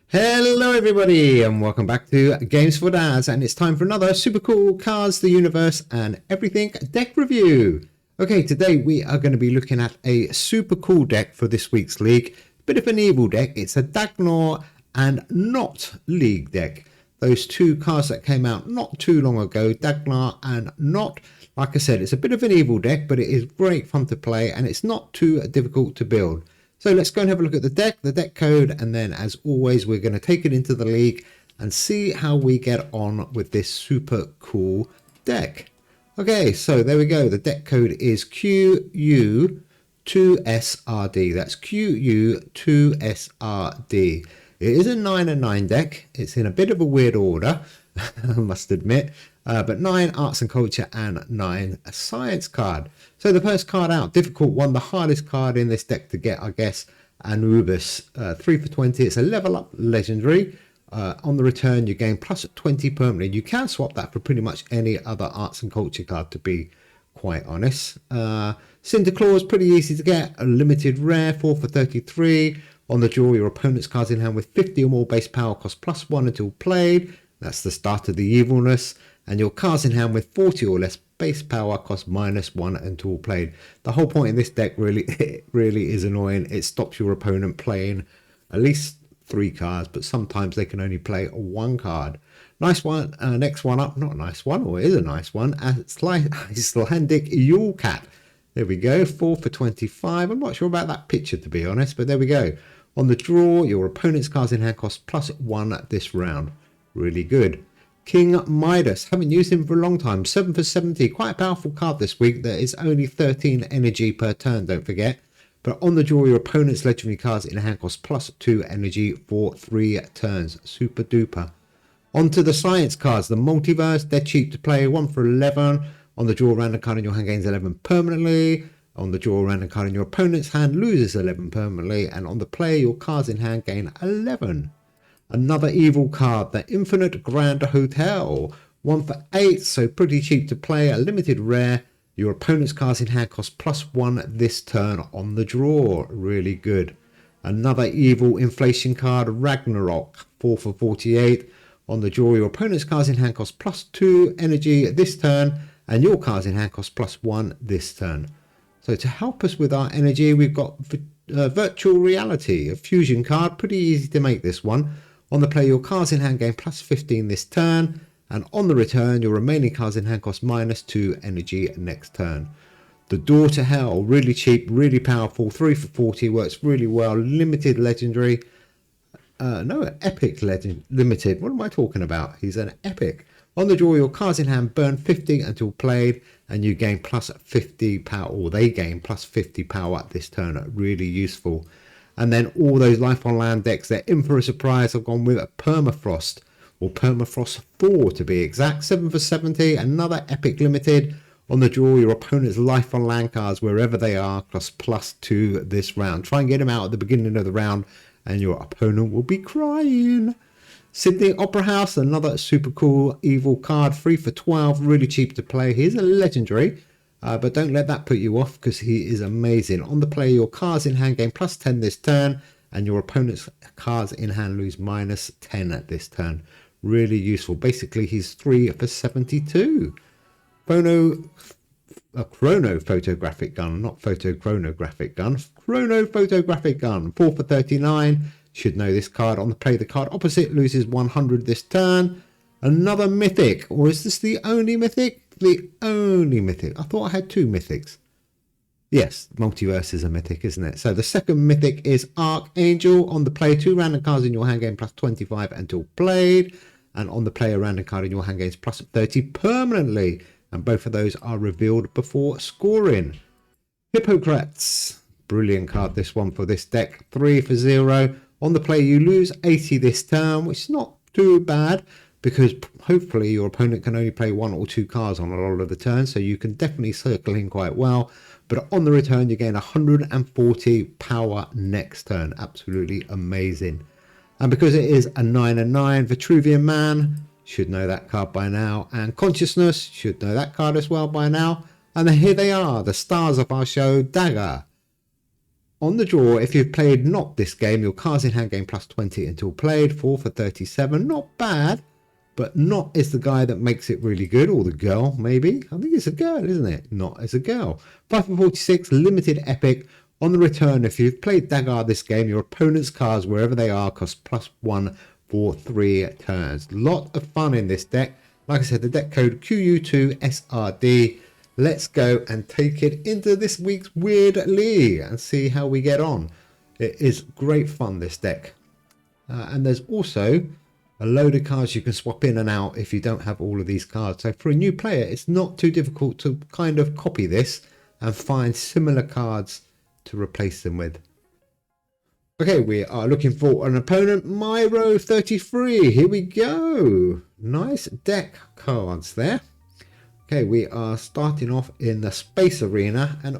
Hello everybody and welcome back to Games for Dads, and it's time for another super cool Cards, the Universe and Everything deck review. Okay, today we are going to be looking at a super cool deck for this week's league. Bit of an evil deck. It's a Dagr Nott and Nott league deck. Those two cards that came out not too long ago, Dagr Nott and Nott. Like I said, it's a bit of an evil deck, but it is great fun to play and it's not too difficult to build. So let's go and have a look at the deck code, and then as always we're going to take it into the league and see how we get on with this super cool deck. Okay, so there we go. The deck code is QU2SRD. That's QU2SRD. It is a 9 and 9 deck. It's in a bit of a weird order, I must admit. But 9 arts and culture and 9 a science card. So the first card out, difficult one, the hardest card in this deck to get, I guess, Anubis. 3 for 20, it's a level up legendary. On the return, you gain plus 20 permanently. You can swap that for pretty much any other arts and culture card, to be quite honest. Cinderclaw is pretty easy to get, a limited rare, 4 for 33. On the draw, your opponent's cards in hand with 50 or more base power cost plus 1 until played. That's the start of the evilness. And your cards in hand with 40 or less base power cost -1 until played. The whole point in this deck really is annoying. It stops your opponent playing at least 3 cards, but sometimes they can only play 1 card. Nice one. Next one up, not a nice one, or it is a nice one. Icelandic Yule Cat. There we go, 4 for 25. I'm not sure about that picture, to be honest, but there we go. On the draw, your opponent's cards in hand cost +1 this round. Really good. King Midas, haven't used him for a long time. 7 for 70, quite a powerful card this week. There is only 13 energy per turn, don't forget. But on the draw, your opponent's legendary cards in hand cost +2 energy for 3 turns. Super duper. On to the science cards. The multiverse, they're cheap to play. 1 for 11. On the draw, random card in your hand gains 11 permanently. On the draw, random card in your opponent's hand loses 11 permanently. And on the play, your cards in hand gain 11. Another evil card, the Infinite Grand Hotel. 1 for 8, so pretty cheap to play. A limited rare. Your opponent's cards in hand cost +1 this turn on the draw. Really good. Another evil inflation card, Ragnarok. 4 for 48. On the draw, your opponent's cards in hand cost +2 energy this turn. And your cards in hand cost +1 this turn. So to help us with our energy, we've got Virtual Reality, a fusion card. Pretty easy to make this one. On the play, your cards in hand gain +15 this turn, and on the return, your remaining cards in hand cost -2 energy next turn. The Door to Hell, really cheap, really powerful, 3 for 40, works really well. Limited legendary, epic legend, limited. What am I talking about? He's an epic. On the draw, your cards in hand burn 50 until played, and you gain +50 power, or they gain +50 power this turn. Really useful. And then all those Life on Land decks, they're in for a surprise. I've gone with a Permafrost, or Permafrost 4 to be exact. 7 for 70, another epic limited. On the draw, your opponent's Life on Land cards, wherever they are, cost +2 this round. Try and get them out at the beginning of the round, and your opponent will be crying. Sydney Opera House, another super cool evil card. 3 for 12, really cheap to play. Here's a legendary. But don't let that put you off, because he is amazing. On the play, your cards in hand gain +10 this turn, and your opponent's cards in hand lose -10 at this turn. Really useful. Basically, he's 3 for 72. Chrono photographic gun, not photochronographic gun. Chrono photographic gun, 4 for 39. Should know this card. On the play, the card opposite loses 100 this turn. Another mythic, or is this the only mythic? The only mythic. I thought I had 2 mythics. Yes, multiverse is a mythic, isn't it? So the second mythic is Archangel. On the play, 2 random cards in your hand gain +25 until played. And on the play, a random card in your hand gains +30 permanently. And both of those are revealed before scoring. Hippocrates. Brilliant card, this one for this deck. 3 for 0. On the play, you lose 80 this turn, which is not too bad, because hopefully your opponent can only play 1 or 2 cards on a lot of the turns, so you can definitely circle in quite well. But on the return, you gain 140 power next turn. Absolutely amazing. And because it is a 9 and 9, Vitruvian Man, should know that card by now. And Consciousness, should know that card as well by now. And here they are, the stars of our show, Dagr, on the draw, if you've played Nott this game, your cards in hand gain plus 20 until played. 4 for 37. Not bad. But Nott is the guy that makes it really good. Or the girl, maybe. I think it's a girl, isn't it? Nott is a girl. 5 for 46. Limited epic. On the return, if you've played Dagr this game, your opponent's cards, wherever they are, cost +1 for 3 turns. Lot of fun in this deck. Like I said, the deck code QU2SRD. Let's go and take it into this week's Weird League and see how we get on. It is great fun, this deck. And there's also a load of cards you can swap in and out if you don't have all of these cards. So for a new player, it's not too difficult to kind of copy this and find similar cards to replace them with. Okay, we are looking for an opponent. Myro 33. Here we go. Nice deck cards there. Okay, we are starting off in the space arena, and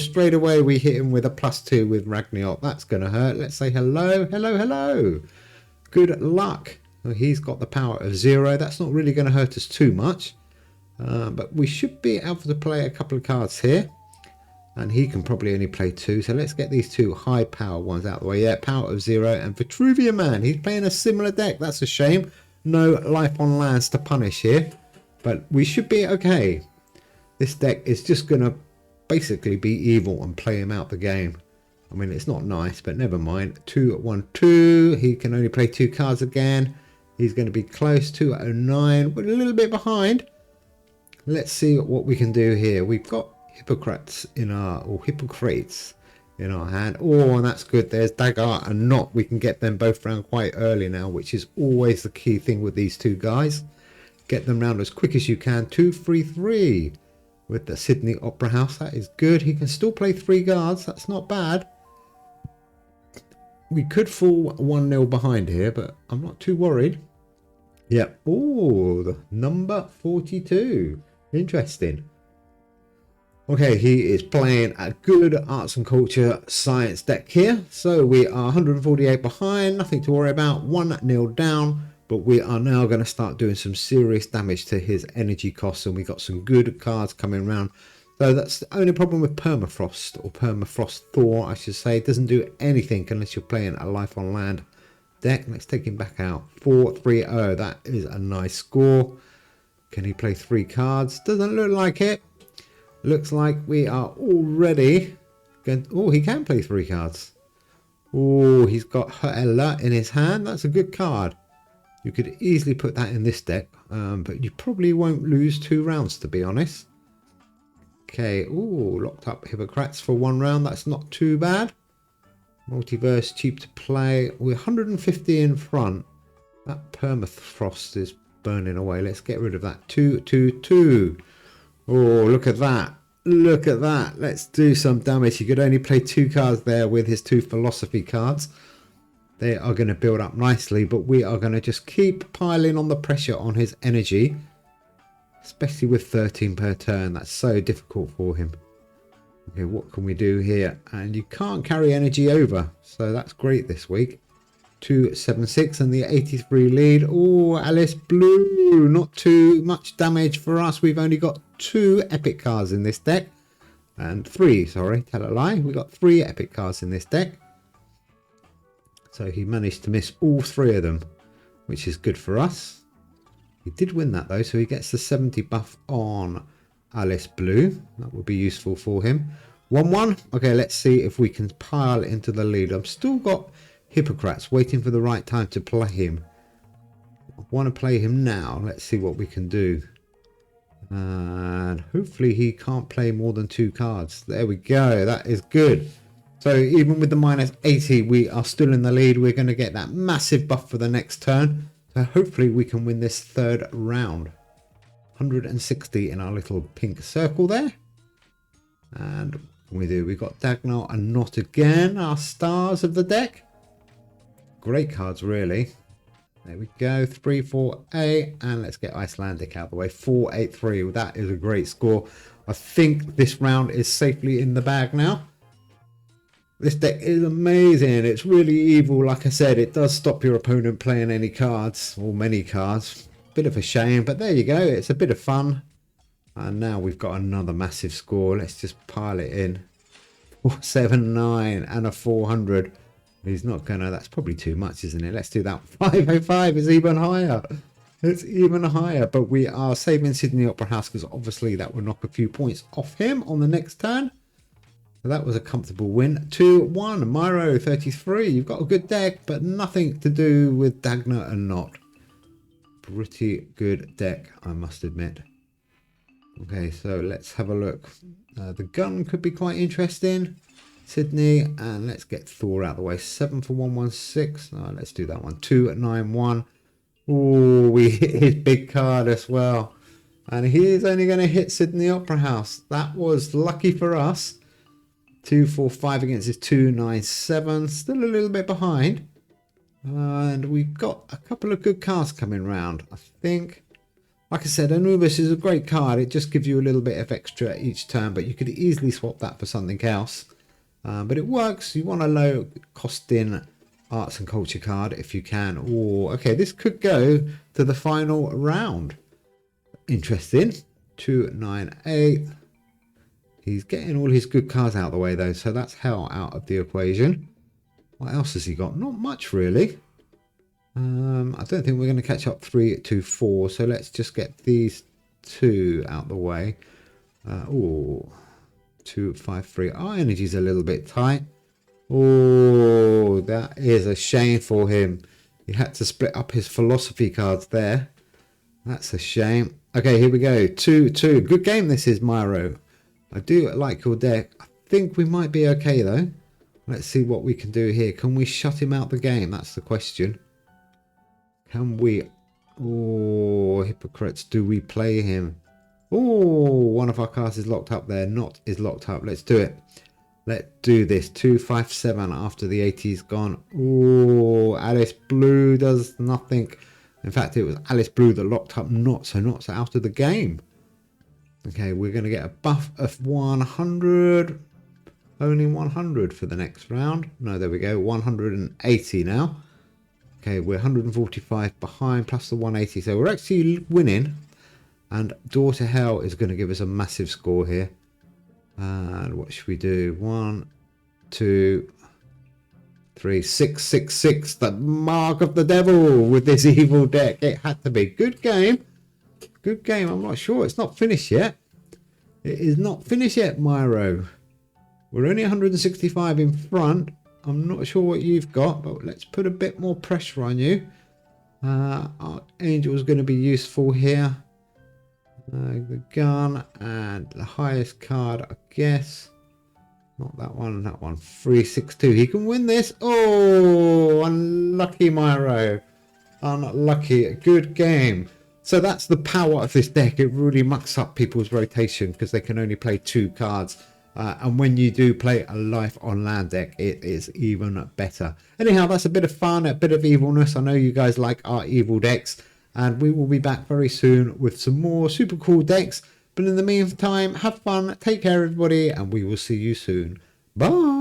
straight away we hit him with a +2 with Dagr Nott. That's going to hurt. Let's say hello, hello, hello. Good luck. Well, he's got the power of 0. That's not really going to hurt us too much, but we should be able to play a couple of cards here, and he can probably only play 2. So let's get these 2 high power ones out of the way. Yeah, power of 0 and Vitruvian Man. He's playing a similar deck. That's a shame. No life on lands to punish here. But we should be okay. This deck is just going to basically be evil and play him out the game. I mean, it's not nice, but never mind. 2-1-2. He can only play 2 cards again. He's going to be close. 2-09. We're a little bit behind. Let's see what we can do here. We've got Hippocrates in our hand. Oh, and that's good. There's Dagr and Nott. We can get them both round quite early now, which is always the key thing with these 2 guys. Get them round as quick as you can. 2-3-3 with the Sydney Opera House. That is good. He can still play 3 guards. That's not bad. We could fall 1-0 behind here, but I'm not too worried. Yeah. Oh, the number 42. Interesting. Okay, he is playing a good arts and culture science deck here. So we are 148 behind. Nothing to worry about. 1-0 down. But we are now going to start doing some serious damage to his energy costs, and we got some good cards coming around. So that's the only problem with Permafrost, or Permafrost Thor, I should say. It doesn't do anything unless you're playing a life on land deck. Let's take him back out. 4-3-0. That is a nice score. Can he play 3 cards? Doesn't look like it. Looks like we are already going. Oh, he can play 3 cards. Oh, he's got Hela in his hand. That's a good card. You could easily put that in this deck, but you probably won't lose 2 rounds, to be honest. Okay, ooh, locked up Hippocrates for 1 round. That's not too bad. Multiverse, cheap to play. We're 150 in front. That Permafrost is burning away. Let's get rid of that. 2-2-2. Oh, look at that. Look at that. Let's do some damage. He could only play 2 cards there with his 2 philosophy cards. They are going to build up nicely, but we are going to just keep piling on the pressure on his energy, especially with 13 per turn. That's so difficult for him. Okay, what can we do here? And you can't carry energy over, so that's great this week. 276 and the 83 lead. Oh, Alice Blue, not too much damage for us. We've only got 2 epic cards in this deck, and 3, sorry, tell a lie. We got 3 epic cards in this deck. So he managed to miss all 3 of them, which is good for us. He did win that though, so he gets the 70 buff on Alice Blue. That would be useful for him. 1-1. Okay, let's see if we can pile into the lead. I've still got Hippocrates waiting for the right time to play him. I want to play him now. Let's see what we can do. And hopefully he can't play more than 2 cards. There we go. That is good. So even with the minus 80, we are still in the lead. We're going to get that massive buff for the next turn. So hopefully we can win this 3rd round. 160 in our little pink circle there. And we do. We've got Dagr Nott and Nott again, our stars of the deck. Great cards, really. There we go. 3-4-8. And let's get Icelandic out of the way. 4-8-3. That is a great score. I think this round is safely in the bag now. This deck is amazing. It's really evil. Like I said, it does stop your opponent playing any cards or many cards. Bit of a shame, but there you go. It's a bit of fun. And now we've got another massive score. Let's just pile it in. 479 and a 400. He's not gonna, that's probably too much, isn't it? Let's do that. 505 is even higher. It's even higher, but we are saving Sydney Opera House because obviously that will knock a few points off him on the next turn. So that was a comfortable win. 2-1, Myro 33. You've got a good deck, but nothing to do with Dagr Nott. Pretty good deck, I must admit. Okay, so let's have a look. The gun could be quite interesting. Sydney, and let's get Thor out of the way. 7 for 116. Oh, let's do that one. 291. Oh, we hit his big card as well. And he's only going to hit Sydney Opera House. That was lucky for us. 245 against his 297. Still a little bit behind. And we've got a couple of good cards coming round, I think. Like I said, Anubis is a great card. It just gives you a little bit of extra each turn, but you could easily swap that for something else. But it works. You want a low costing arts and culture card if you can. Or okay, this could go to the final round. Interesting. 298. He's getting all his good cards out of the way though, so that's hell out of the equation. What else has he got? Not much really. I don't think we're going to catch up 3 to 4, so let's just get these two out the way. 2, 5, 3. Our energy's a little bit tight. Oh, that is a shame for him. He had to split up his philosophy cards there. That's a shame. Okay, here we go. 2-2. Good game this is, Myro. I do like your deck. I think we might be okay though. Let's see what we can do here. Can we shut him out the game? That's the question. Can we? Oh, hypocrites. Do we play him? Oh, one of our cards is locked up there. Nott is locked up. Let's do it. Let's do this. 257 after the 80's gone. Oh, Alice Blue does nothing. In fact, it was Alice Blue that locked up Nott, so Nott's out of the game. Okay, we're going to get a buff of 100. Only 100 for the next round. No, there we go. 180 now. Okay, we're 145 behind plus the 180. So we're actually winning. And Door to Hell is going to give us a massive score here. And what should we do? 1, 2, 3, 6, 6, 6. The mark of the devil with this evil deck. It had to be. Good game. Good game. I'm not sure. It's not finished yet. It is not finished yet, Myro. We're only 165 in front. I'm not sure what you've got, but let's put a bit more pressure on you. Archangel is going to be useful here. The gun and the highest card, I guess. Not that one, that one. 362. He can win this. Oh, unlucky Myro. Unlucky. Good game. So that's the power of this deck. It really mucks up people's rotation because they can only play 2 cards. And when you do play a life on land deck, it is even better. Anyhow, that's a bit of fun, a bit of evilness. I know you guys like our evil decks. And we will be back very soon with some more super cool decks. But in the meantime, have fun, take care everybody, and we will see you soon. Bye!